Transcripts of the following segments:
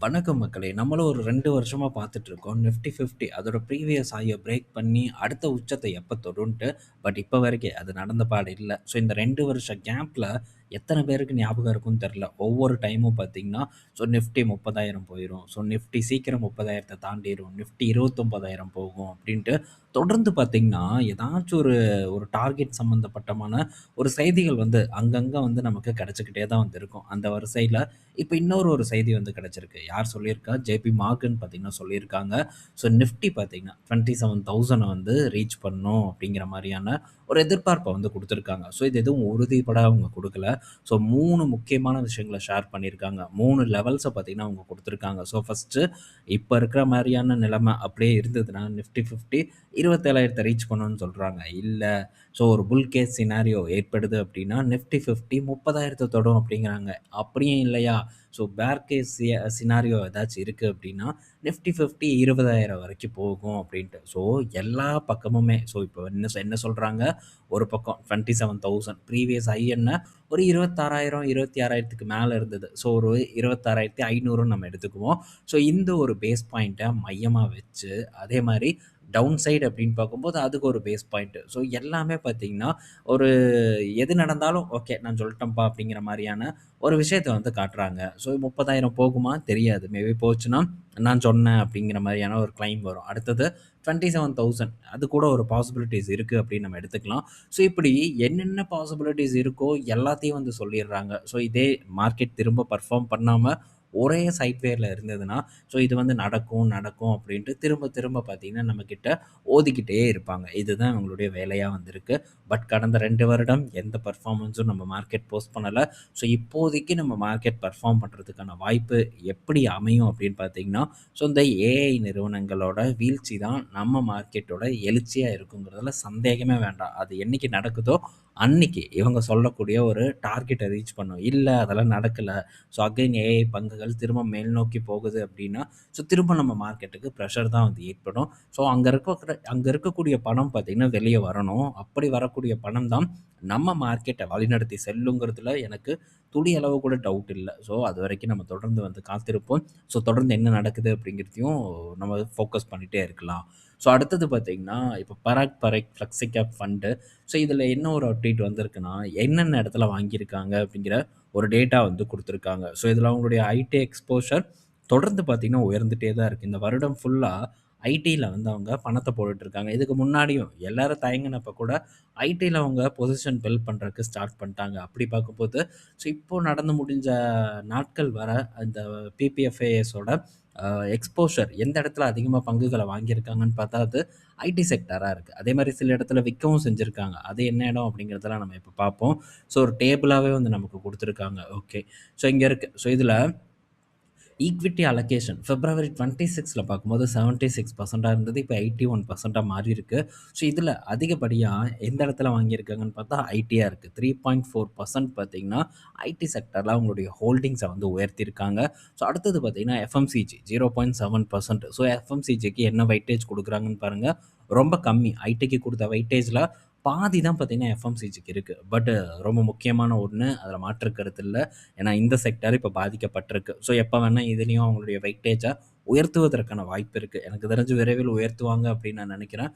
வணக்கம் மக்களே! நம்மளும் ஒரு 2 வருஷமா பார்த்துட்டுருக்கோம். நிஃப்டி 50 அதோட ப்ரீவியஸ் ஹைய பிரேக் பண்ணி அடுத்த உச்சத்த எப்ப தொடுன்ட்டு. பட் இப்ப வரைக்கும் அது நடந்த பாடு இல்ல. ஸோ இந்த 2 வருஷ கேப்ல எத்தன பேருக்கு ஞாபகம் இருக்கும்னு தெரியல. ஒவ்வொரு டைமும் பார்த்தீங்கன்னா, நிஃப்டி 30,000 போயிரும். நிஃப்டி சீக்கிரம் 30,000த்த தாண்டிரும். நிஃப்டி 29,000 போகும் அப்டின்ட்டு தொடர்ந்து பார்த்தீங்கன்னா, ஏதாச்சும் ஒரு ஒரு டார்கெட் சம்மந்தப்பட்டமான ஒரு செய்திகள் வந்து அங்கங்க வந்து நமக்கு கிடைச்சுக்கிட்டே தான் வந்து இருக்கும். அந்த வரிசையில இப்ப இன்னொரு ஒரு செய்தி வந்து கிடைச்சிருக்கு. யார் சொல்லியிருக்கா? ஜேபி மார்கன் பார்த்தீங்கன்னா சொல்லியிருக்காங்க. நிஃப்டி பார்த்தீங்கன்னா 27,000 வந்து ரீச் பண்ணும் அப்படிங்கிற மாரியான ஒரு எதிர்பார்ப்ப வந்து குடுத்துருக்காங்க. இது எதுவும் உறுதிப்பட அவங்க குடுக்கல. 3 முக்கியமான விஷயங்கள ஷேர் பண்ணியிருக்காங்க. 3 லெவல்ஸ பார்த்தீங்கன்னா அவங்க குடுத்துருக்காங்க. ஃபர்ஸ்ட்டு இப்ப இருக்கிற மாரியான நிலைமை அப்படியே இருந்ததுன்னா, நிஃப்டி 50 27,000 ரீச் பண்ணும்னு சொல்றாங்க. இல்ல ஒரு புல் கேஸ் சினாரியோ ஏற்படுது அப்படின்னா, நிஃப்டி 50 30,000 தொடும் அப்படிங்கிறாங்க. அப்படியும் இல்லையா, பேர் கேஸ் சினாரியோ ஏதாச்சும் இருக்கு அப்படின்னா, நிஃப்டி 50 20,000 வரைக்கும் போகும் அப்படின்ட்டு. எல்லா பக்கமுமே இப்போ என்ன சொல்றாங்க, ஒரு பக்கம் 27,000 ப்ரீவியஸ் ஹை என்ன ஒரு 26,000 26,000க்கு மேல இருந்தது. ஒரு 26,500ன்னு நம்ம எடுத்துக்குவோம். இந்த ஒரு பேஸ் பாயிண்ட்ட மையமா வச்சு, அதே மாரி டவுன் சைடு அப்படின்னு பார்க்கும்போது, அதுக்கு ஒரு பேஸ் பாயிண்ட். எல்லாமே பார்த்தீங்கன்னா, ஒரு எது நடந்தாலும் ஓகே நான் சொல்லட்டேன்ப்பா அப்படிங்கிற மாரியான ஒரு விஷயத்த வந்து காட்டுறாங்க. 30,000 போகுமா? தெரியாது. மேபி போச்சுன்னா, நான் சொன்னேன் அப்படிங்கிற மாரியான ஒரு கிளைம் வரும். அடுத்தது 27,000 அது கூட ஒரு பாசிபிலிட்டீஸ் இருக்கு அப்படின்னு நம்ம எடுத்துக்கலாம். இப்படி என்னென்ன பாசிபிலிட்டீஸ் இருக்கோ எல்லாத்தையும் வந்து சொல்லிடுறாங்க. இதே மார்க்கெட் திரும்ப பெர்ஃபார்ம் பண்ணாம ஒரே சைட்வேல இருந்ததுன்னா, இது வந்து நடக்கும், நடக்கும் அப்படின்ட்டு திரும்ப திரும்ப பார்த்தீங்கன்னா, நம்மகிட்ட ஓதிக்கிட்டே இருப்பாங்க. இதுதான் இவங்களுடைய வேலையா வந்திருக்கு. பட் கடந்த 2 வருடம் எந்த பெர்ஃபார்மன்ஸும் நம்ம மார்க்கெட் போஸ்ட் பண்ணல. இப்போதைக்கு நம்ம மார்க்கெட் பெர்ஃபார்ம் பண்றதுக்கான வாய்ப்பு எப்படி அமையும் அப்படின்னு பார்த்தீங்கன்னா, இந்த ஏஐ நிறுவனங்களோட வீழ்ச்சி தான் நம்ம மார்க்கெட்டோட எழுச்சியா இருக்குங்கிறதுல சந்தேகமே வேண்டாம். அது என்னைக்கு நடக்குதோ, அன்னைக்கு இவங்க சொல்லக்கூடிய ஒரு டார்கெட்ட ரீச் பண்ணும். இல்ல அதெல்லாம் நடக்கல. அகைன் ஏஐ பங்குகள் திரும்ப மேல் நோக்கி போகுது அப்படின்னா, திரும்ப நம்ம மார்க்கெட்டுக்கு பிரஷர் தான் வந்து ஏற்படும். அங்க இருக்கக்கூடிய பணம் பார்த்தீங்கன்னா, வெளிய வரணும். அப்படி வரக்கூடிய பணம் தான் நம்ம மார்க்கெட்ட வழிநடத்தி செல்லுங்கிறதுல எனக்கு துளி அளவு கூட டவுட் இல்ல. அதுவரைக்கும் நம்ம தொடர்ந்து வந்து காத்திருப்போம். தொடர்ந்து என்ன நடக்குது அப்படிங்கிறதையும் நம்ம ஃபோக்கஸ் பண்ணிட்டே இருக்கலாம். அடுத்தது பார்த்தீங்கன்னா, இப்போ பராக் பரைக் ஃப்ளெக்ஸி கேப் ஃபண்டு. இதில என்ன ஒரு அப்டேட் வந்திருக்குன்னா, என்னென்ன இடத்துல வாங்கியிருக்காங்க அப்படிங்கிற ஒரு டேட்டா வந்து குடுத்துருக்காங்க. இதில அவங்களுடைய ஐடி எக்ஸ்போஷர் தொடர்ந்து பார்த்தீங்கன்னா, உயர்ந்துட்டே தான் இருக்கு. இந்த வருடம் ஃபுல்லா ஐடில வந்து அவங்க பணத்த போட்டுட்டு இருக்காங்க. இதுக்கு முன்னாடியும் எல்லாரும் தயங்குனப்ப கூட ஐடில அவங்க பொசிஷன் பில்ட் பண்றதுக்கு ஸ்டார்ட் பண்ணிட்டாங்க. அப்படி பார்க்கும்போது, இப்போ நடந்து முடிஞ்ச நாட்கள் வர அந்த பிபிஎஃப்ஏஎஸோட அ எக்ஸ்போஷர் எந்த இடத்துல அதிகமா பங்குகள வாங்கியிருக்காங்கன்னு பார்த்தா, அது ஐடி செக்டாரா இருக்கு. அதே மாரி சில இடத்துல விக்கவும் செஞ்சிருக்காங்க. அது என்ன இடம் அப்படிங்கிறதெல்லாம் நம்ம இப்ப பார்ப்போம். ஒரு டேபிளாவே வந்து நமக்கு குடுத்துருக்காங்க. ஓகே. இங்க இருக்கு. இதில ஈக்விட்டி அலோகேஷன் பிப்ரவரி 26ல பார்க்கும்போது 76% இருந்தது. இப்ப 81% மாறியிருக்கு. இதில அதிகப்படியா எந்த இடத்துல வாங்கியிருக்காங்கன்னு பார்த்தா ஐடியா இருக்கு. 3.4% பார்த்தீங்கன்னா, ஐடி செக்டார்ல அவங்களுடைய ஹோல்டிங்ஸ வந்து உயர்த்தியிருக்காங்க. அடுத்தது பார்த்தீங்கன்னா, எஃப்எம்சிஜி 0.7%. எஃப்எம்சிஜிக்கு என்ன வெயிட்டேஜ் குடுக்குறாங்கன்னு பாருங்க. ரொம்ப கம்மி. ஐடிக்கு குடுத்த வெயிட்டேஜ்ல பாதி தான் பார்த்தீங்கன்னா, எஃப்எம்சிஜிக்கு இருக்கு. பட் ரொம்ப முக்கியமான ஒண்ணு, அதில மாற்று கருத்து இல்ல. ஏன்னா இந்த செக்டார் இப்ப பாதிக்கப்பட்டிருக்கு. எப்ப வேணா இதுலயும் அவங்களுடைய வெயிட்டேஜ உயர்த்துவதற்கான வாய்ப்பு இருக்கு. எனக்கு தெரிஞ்சு விரைவில் உயர்த்துவாங்க அப்படின்னு நான் நினைக்கிறேன்.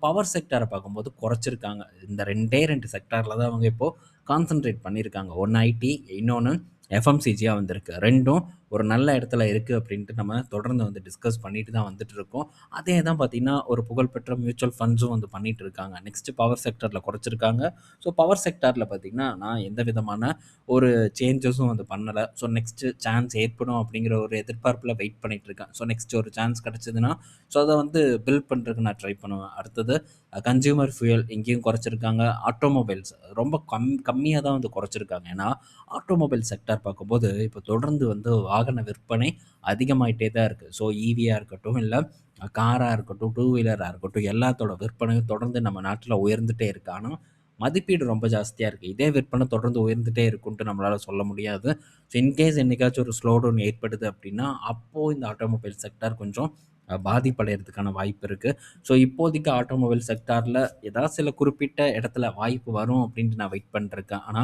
பவர் செக்டார பார்க்கும்போது குறைச்சிருக்காங்க. இந்த 2 செக்டார்ல தான் அவங்க இப்போ கான்சன்ட்ரேட் பண்ணியிருக்காங்க. ஒண்ணு ஐடி, இன்னொன்னு எஃப்எம்சிஜியா வந்திருக்கு. 2ம் ஒரு நல்ல இடத்துல இருக்கு அப்படின்ட்டு நம்ம தொடர்ந்து வந்து டிஸ்கஸ் பண்ணிட்டு தான் வந்துட்டு இருக்கோம். அதே தான் பார்த்தீங்கன்னா, ஒரு புகழ்பெற்ற மியூச்சுவல் ஃபண்ட்ஸும் வந்து பண்ணிட்டு இருக்காங்க. நெக்ஸ்ட் பவர் செக்டார்ல குறைச்சிருக்காங்க. பவர் செக்டார்ல பார்த்தீங்கன்னா, நான் எந்த விதமான ஒரு சேஞ்சஸும் வந்து பண்ணல. நெக்ஸ்ட்டு சான்ஸ் ஏற்படும் அப்படிங்கிற ஒரு எதிர்பார்ப்புல வெயிட் பண்ணிட்டு இருக்கேன். நெக்ஸ்ட் ஒரு சான்ஸ் கிடைச்சதுன்னா, அத வந்து பில்ட் பண்றதுக்கு நான் ட்ரை பண்ணுவேன். அடுத்தது கன்சியூமர் ஃபியூயல் இங்கேயும் குறைச்சிருக்காங்க. ஆட்டோமொபைல்ஸ் ரொம்ப கம்மியா தான் வந்து குறைச்சிருக்காங்க. ஏன்னா, ஆட்டோமொபைல் செக்டார் பார்க்கும்போது, இப்போ தொடர்ந்து வந்து வாகன விற்பனை அதிகமாயிட்டே தான் இருக்கு. ஈவியா இருக்கட்டும், இல்ல காரா இருக்கட்டும், டூ வீலரா இருக்கட்டும், எல்லாத்தோட விற்பனையும் தொடர்ந்து நம்ம நாட்டுல உயர்ந்துட்டே இருக்கு. ஆனா, மதிப்பீடு ரொம்ப ஜாஸ்தியா இருக்கு. இதே விற்பனை தொடர்ந்து உயர்ந்துட்டே இருக்குன்ட்டு நம்மளால சொல்ல முடியாது. இன்கேஸ் என்னைக்காச்சும் ஒரு ஸ்லோ டவுன் ஏற்படுது அப்படின்னா, அப்போ இந்த ஆட்டோமொபைல் செக்டார் கொஞ்சம் பாதிப்படையறதுக்கான வாய்ப்பு இருக்கு. இப்போதைக்கு ஆட்டோமொபைல் செக்டார்ல ஏதாவது சில குறிப்பிட்ட இடத்துல வாய்ப்பு வரும் அப்படின்ட்டு நான் வெயிட் பண்ணிட்டுருக்கேன். ஆனா,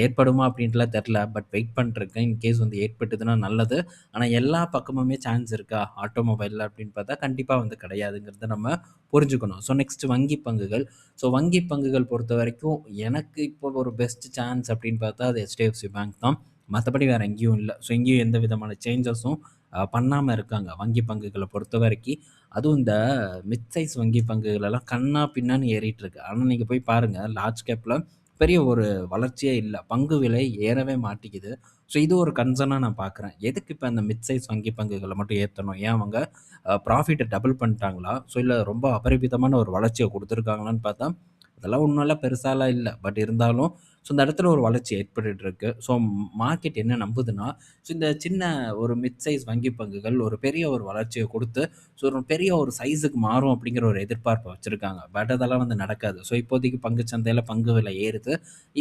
ஏற்படுமா அப்படின்ட்டுலாம் தெரில. பட் வெயிட் பண்ணிட்டுருக்கேன். இன்கேஸ் வந்து ஏற்பட்டதுன்னா நல்லது. ஆனா எல்லா பக்கமுமே சான்ஸ் இருக்கா ஆட்டோமொபைல்ல அப்படின்னு பார்த்தா கண்டிப்பா வந்து கிடையாதுங்கிறத நம்ம புரிஞ்சுக்கணும். ஸோ நெக்ஸ்ட் வங்கி பங்குகள். ஸோ வங்கி பங்குகள் பொறுத்தவரைக்கும் எனக்கு இப்போ ஒரு பெஸ்ட் சான்ஸ் அப்படின்னு பார்த்தா அது HDFC பேங்க் தான். மத்தபடி வேற எங்கேயும் இல்ல. ஸோ எங்கேயும் எந்த விதமான சேஞ்சஸும் பண்ணாம இருக்காங்க வங்கி பங்குகள பொறுத்தவரைக்கி. அதுவும் இந்த மிட் சைஸ் வங்கி பங்குகள் எல்லாம் கன்னா பின்னான்னு ஏறிட்டு இருக்கு. ஆனா நீங்க போய் பாருங்க லார்ஜ் கேப்ல பெரிய ஒரு வளர்ச்சியே இல்ல. பங்கு விலை ஏறவே மாட்டேங்குது. ஸோ இது ஒரு கன்சர்னா நான் பார்க்குறேன். எதுக்கு இப்ப அந்த மிட் சைஸ் வங்கி பங்குகள மட்டும் ஏத்தணும்? ஏன் அவங்க ப்ராஃபிட்ட டபுள் பண்ணிட்டாங்களா? ஸோ இல்ல ரொம்ப அபரிமிதமான ஒரு வளர்ச்சிய குடுத்துருக்காங்களான்னு பார்த்தா, அதெல்லாம் ஒண்ணும்லாம் பெருசாலாம் இல்ல. பட் இருந்தாலும் ஸோ இந்த இடத்துல ஒரு வளர்ச்சி ஏற்பட்டுட்டு இருக்கு. ஸோ மார்க்கெட் என்ன நம்புதுன்னா, ஸோ இந்த சின்ன ஒரு மிட் சைஸ் வங்கி பங்குகள் ஒரு பெரிய ஒரு வளர்ச்சிய குடுத்து, ஸோ ஒரு பெரிய ஒரு சைஸுக்கு மாறும் அப்படிங்கிற ஒரு எதிர்பார்ப்ப வச்சிருக்காங்க. பட் அதெல்லாம் வந்து நடக்காது. ஸோ இப்போதைக்கு பங்குச் சந்தையில பங்கு விலை ஏறுது.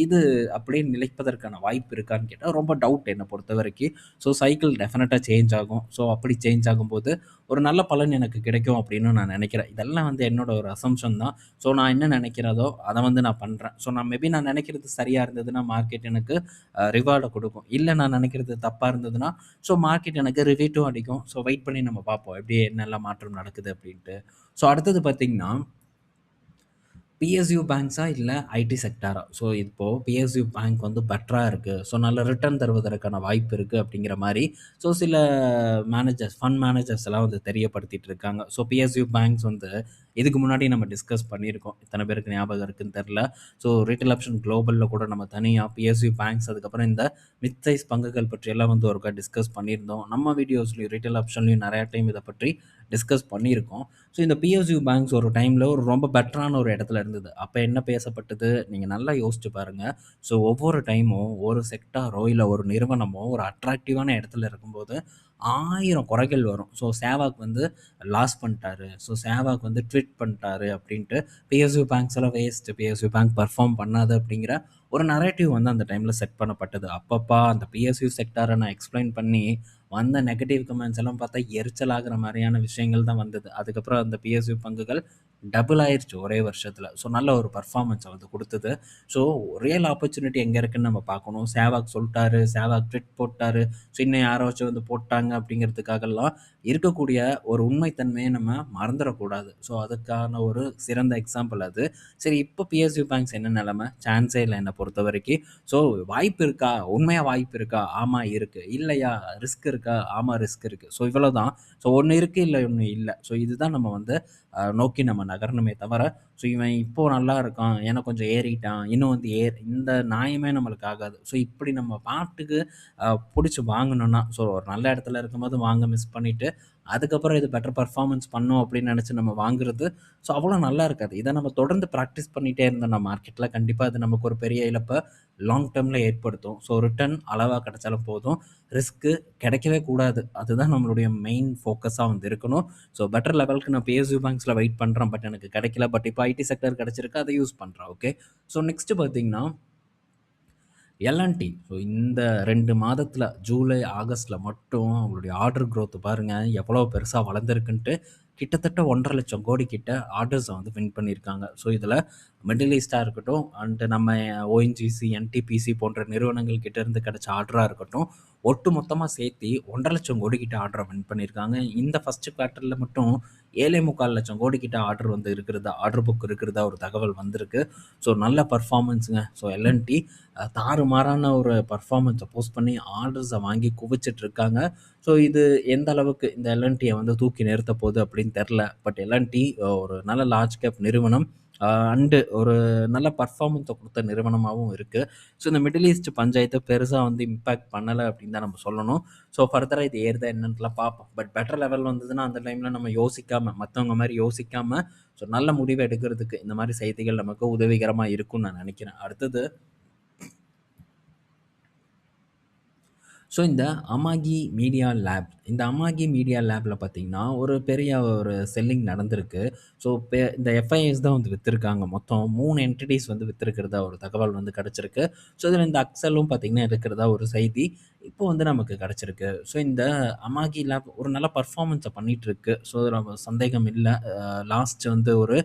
இது அப்படியே நிலைப்பதற்கான வாய்ப்பு இருக்கான்னு கேட்டா, ரொம்ப டவுட் என்ன பொறுத்தவரைக்கும். ஸோ சைக்கிள் டெஃபினட்டா சேஞ்ச் ஆகும். ஸோ அப்படி சேஞ்ச் ஆகும்போது, ஒரு நல்ல பலன் எனக்கு கிடைக்கும் அப்படின்னு நான் நெனைக்கிறேன். இதெல்லாம் வந்து என்னோட ஒரு அசம்ப்ஷன் தான். ஸோ நான் என்ன நெனைக்கிறதோ, அத வந்து நான் பண்றேன். ஸோ மேபி நான் நெனைக்கிறது சரியா இருந்ததுன்னா, மார்க்கெட் எனக்கு ரிவார்ட குடுக்கும். இல்ல நான் நெனைக்கிறது தப்பா இருந்ததுன்னா, ஸோ மார்க்கெட் எனக்கு ரிவேட்டும் அடிக்கும். ஸோ வெயிட் பண்ணி நம்ம பார்ப்போம். எப்படி என்னெல்லாம் மாற்றம் நடக்குது அப்படின்ட்டு. ஸோ அடுத்தது பார்த்தீங்கன்னா PSU பேங்க்ஸா இல்ல ஐடி செக்டாரா? ஸோ இப்போ PSU பேங்க் வந்து பெட்டரா இருக்கு. ஸோ நல்ல ரிட்டர்ன் தருவதற்கான வாய்ப்பு இருக்கு அப்படிங்கிற மாரி, ஸோ சில ஃபண்ட் மேனேஜர்ஸ் எல்லாம் வந்து தெரியப்படுத்திட்டு இருக்காங்க. ஸோ PSU பேங்க்ஸ் வந்து இதுக்கு முன்னாடி நம்ம டிஸ்கஸ் பண்ணியிருக்கோம். எத்தன பேருக்கு ஞாபகம் இருக்குன்னு தெரியல. ஸோ ரிட்டெயில் ஆப்ஷன் குளோபல்ல கூட நம்ம தனியா PSU பேங்க்ஸ் அதுக்கப்புறம் இந்த மிட் சைஸ் பங்குகள் பற்றியெல்லாம் வந்து ஒருக்கா டிஸ்கஸ் பண்ணியிருந்தோம். நம்ம வீடியோஸ்லயும் ரிட்டெயில் ஆப்ஷன்லயும் நெறைய டைம் இத பற்றி டிஸ்கஸ் பண்ணியிருக்கோம். ஸோ இந்த PSU பேங்க்ஸ் ஒரு டைம்ல ஒரு ரொம்ப பெட்டரான ஒரு இடத்துல இருந்தது. அப்ப என்ன பேசப்பட்டது? நீங்க நல்லா யோசிச்சு பாருங்க. ஸோ ஒவ்வொரு டைமும் ஒரு செக்டாரோ, இல்ல ஒரு நிறுவனமோ ஒரு அட்ராக்டிவான இடத்துல இருக்கும்போது 1000 குறைகள் வரும். ஸோ சேவாக் வந்து லாஸ் பண்ணிட்டாரு. ஸோ சேவாக் வந்து ட்வீட் பண்ணிட்டாரு அப்படின்ட்டு PSU பேங்க்ஸ் எல்லாம் வேஸ்ட். PSU பேங்க் பெர்ஃபார்ம் பண்ணாது அப்படிங்கிற ஒரு நரேட்டிவ் வந்து அந்த டைம்ல செட் பண்ணப்பட்டது. அப்பப்பா அந்த PSU செக்டார நான் எக்ஸ்ப்ளைன் பண்ணி வந்த நெகட்டிவ் கமெண்ட்ஸ் எல்லாம் பார்த்தா எரிச்சல் ஆகுற மாரியான விஷயங்கள் தான் வந்தது. அதுக்கப்புறம் அந்த PSU பங்குகள் டபுள் ஆயிருச்சு ஒரே வருஷத்துல. ஸோ நல்ல ஒரு பெர்ஃபார்மன்ஸ வந்து குடுத்தது. ஸோ ரியல் ஆப்பர்ச்சுனிட்டி எங்க இருக்குன்னு நம்ம பார்க்கணும். சேவாக் சொல்ட்டாரு, சேவாக் ட்வீட் போட்டாரு. ஸோ இன்னும் யாராச்சும் வந்து போட்டாங்க அப்படிங்கிறதுக்காகலாம் இருக்கக்கூடிய ஒரு உண்மை தன்மைய நம்ம மறந்துறக்கூடாது. ஸோ அதுக்கான ஒரு சிறந்த எக்ஸாம்பிள் அது. சரி இப்போ PSU பேங்க்ஸ் என்ன நிலைமை? சான்ஸே இல்ல என்ன பொறுத்தவரைக்கும். ஸோ வாய்ப்பு இருக்கா? உண்மையா வாய்ப்பு இருக்கா? ஆமா இருக்கு. இல்லையா? ரிஸ்க் இருக்கா? ஆமா ரிஸ்க் இருக்கு. ஸோ இவ்வளோதான். ஸோ ஒண்ணு இருக்கு, இல்ல ஒண்ணு இல்ல. ஸோ இதுதான் நம்ம வந்து நோக்கி நம்ம நகரணுமே தவிர, ஸோ இவன் இப்போ நல்லா இருக்கான், ஏன்னா கொஞ்சம் ஏறிட்டான், இன்னும் வந்து இந்த நியாயமே நம்மளுக்கு ஆகாது. ஸோ இப்படி நம்ம பாட்டுக்கு புடிச்சு வாங்கணும்னா, ஸோ ஒரு நல்ல இடத்துல இருக்கும்போது வாங்க மிஸ் பண்ணிட்டு, அதுக்கப்புறம் இது பெட்டர் பெர்ஃபார்மன்ஸ் பண்ணும் அப்படின்னு நெனச்சு நம்ம வாங்குறது, ஸோ அவ்வளோ நல்லா இருக்காது. இத நம்ம தொடர்ந்து பிராக்டிஸ் பண்ணிட்டே இருந்தோம்னா மார்க்கெட்ல கண்டிப்பா அது நமக்கு ஒரு பெரிய இழப்ப லாங் டர்ம்ல ஏற்படுத்தும். ஸோ ரிட்டர்ன் அளவா கிடைச்சாலும் போதும். ரிஸ்க் கிடைக்கவே கூடாது. அதுதான் நம்மளுடைய மெயின் ஃபோக்கஸா வந்து இருக்கணும். ஸோ பெட்டர் லெவலுக்கு நான் PSU பேங்க்ஸ்ல வெயிட் பண்றேன். பட் எனக்கு கிடைக்கல. பட் இப்போ ஐடி செக்டார் கிடைச்சிருக்கு. அத யூஸ் பண்றேன். ஓகே. ஸோ நெக்ஸ்ட் பார்த்தீங்கன்னா L&T. ஸோ இந்த 2 மாதத்துல ஜூலை, ஆகஸ்ட்ல மட்டும் அவங்களுடைய ஆர்டர் குரோத் பாருங்க எவ்வளோ பெருசா வளர்ந்திருக்குன்ட்டு. கிட்டத்தட்ட 1,50,000 கோடி கிட்ட ஆர்டர்ஸ வந்து வின் பண்ணியிருக்காங்க. ஸோ இதுல மிடில் ஈஸ்ட்டா இருக்கட்டும், அண்ட் நம்ம ONGC, NTPC போன்ற நிறுவனங்கள் கிட்ட இருந்து கிடைச்ச ஆர்டரா இருக்கட்டும், ஒட்டு மொத்தமா சேர்த்தி 1,50,000 கோடி கிட்ட ஆர்டர வின் பண்ணியிருக்காங்க. இந்த ஃபர்ஸ்ட் குவார்ட்டர்ல மட்டும் 7,400,000 லட்சம் கோடி கிட்ட ஆர்டர் வந்து இருக்கிறதா, ஆர்டர் புக் இருக்கிறதா ஒரு தகவல் வந்திருக்கு. ஸோ நல்ல பெர்ஃபார்மன்ஸ்ங்க. ஸோ L&T தாறுமாறான ஒரு பெர்ஃபார்மன்ஸ போஸ்ட் பண்ணி ஆர்டர்ஸ வாங்கி குவிச்சிட்டு இருக்காங்க. ஸோ இது எந்த அளவுக்கு இந்த L&Tய வந்து தூக்கி நிறுத்த போகுது அப்படின்னு தெரியல. பட் L&T ஒரு நல்ல லார்ஜ் கேப் நிறுவனம். அண்டு ஒரு நல்ல பெர்ஃபார்மன்ஸ குடுத்த நிறுவனமாவும் இருக்கு. ஸோ இந்த மிடில் ஈஸ்ட் பஞ்சாயத்த பெருசா வந்து இம்பாக்ட் பண்ணல அப்படின்னு தான் நம்ம சொல்லணும். ஸோ ஃபர்தரா இது ஏறுதா என்னன்ட்டுலாம் பார்ப்போம். பட் பெட்டர் லெவல் வந்ததுன்னா அந்த டைம்ல நம்ம யோசிக்காம, மத்தவங்க மாரி யோசிக்காம, ஸோ நல்ல முடிவு எடுக்கிறதுக்கு இந்த மாரி செய்திகள் நமக்கு உதவிகரமா இருக்கும்னு நான் நினைக்கிறேன். அடுத்தது ஸோ இந்த அமாகி மீடியா லேப் இந்த அமாகி மீடியா லேப்ல பார்த்தீங்கன்னா, ஒரு பெரிய ஒரு செல்லிங் நடந்திருக்கு. ஸோ இந்த எஃப்ஐஎஸ் தான் வந்து வித்திருக்காங்க. மொத்தம் 3 என்டிட்டீஸ் வந்து வித்திருக்கிறதா ஒரு தகவல் வந்து கிடைச்சிருக்கு. ஸோ இதில இந்த அக்ஸலும் பார்த்தீங்கன்னா இருக்கிறதா ஒரு செய்தி இப்போ வந்து நமக்கு கிடைச்சிருக்கு. ஸோ இந்த அமாகி லேப் ஒரு நல்ல பெர்ஃபார்மன்ஸ பண்ணிட்டுருக்கு. ஸோ அதில சந்தேகம் இல்ல. லாஸ்ட் வந்து ஒரு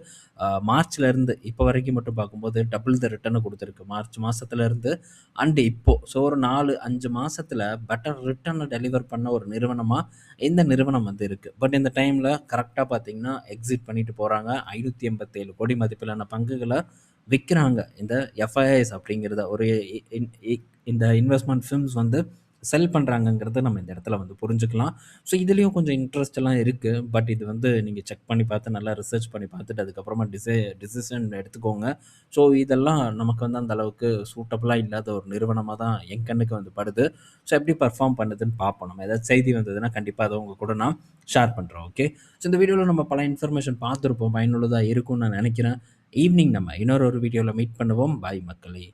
மார்ச்லேருந்து இப்போ வரைக்கும் மட்டும் பார்க்கும்போது டபுள் த ரிட்டர்ன குடுத்துருக்கு. மார்ச் மாசத்துலேருந்து அண்ட் இப்போ. ஸோ ஒரு 4, 5 மாசத்துல பெட்டர் ரிட்டர்ன டெலிவர் பண்ண ஒரு நிறுவனமா இந்த நிறுவனம் வந்து இருக்கு. பட் இந்த டைம்ல கரெக்ட்டா பார்த்தீங்கன்னா, எக்ஸிட் பண்ணிட்டு போறாங்க. 587 கோடி மதிப்பிலான பங்குகள விக்கிறாங்க. இந்த எஃப்ஐஎஸ் அப்படிங்கிறத ஒரு இ இன் இ இந்த இன்வெஸ்ட்மென்ட் ஃபிர்ம்ஸ் வந்து செல் பண்றாங்கங்கிறத நம்ம இந்த இடத்துல வந்து புரிஞ்சுக்கலாம். ஸோ இதுலயும் கொஞ்சம் இன்ட்ரெஸ்ட் எல்லாம் இருக்கு. பட் இது வந்து நீங்க செக் பண்ணி பார்த்து நல்லா ரிசர்ச் பண்ணி பார்த்துட்டு அதுக்கப்புறமா டிசிஷன் எடுத்துக்கோங்க. ஸோ இதெல்லாம் நமக்கு வந்து அந்த அளவுக்கு சூட்டபிளா இல்லாத ஒரு நிறுவனமா தான் என் கண்ணுக்கு வந்து படுது. ஸோ எப்படி பெர்ஃபார்ம் பண்ணுதுன்னு பார்ப்போம். நம்ம ஏதாவது செய்தி வந்ததுன்னா கண்டிப்பா அத உங்க கூட நான் ஷேர் பண்றேன். ஓகே. ஸோ இந்த வீடியோல நம்ம பல இன்ஃபர்மேஷன் பார்த்துருப்போம். பயனுள்ளதா இருக்கும்னு நான் நினைக்கிறேன். ஈவினிங் நம்ம இன்னொரு வீடியோல மீட் பண்ணுவோம். பாய் மக்களே.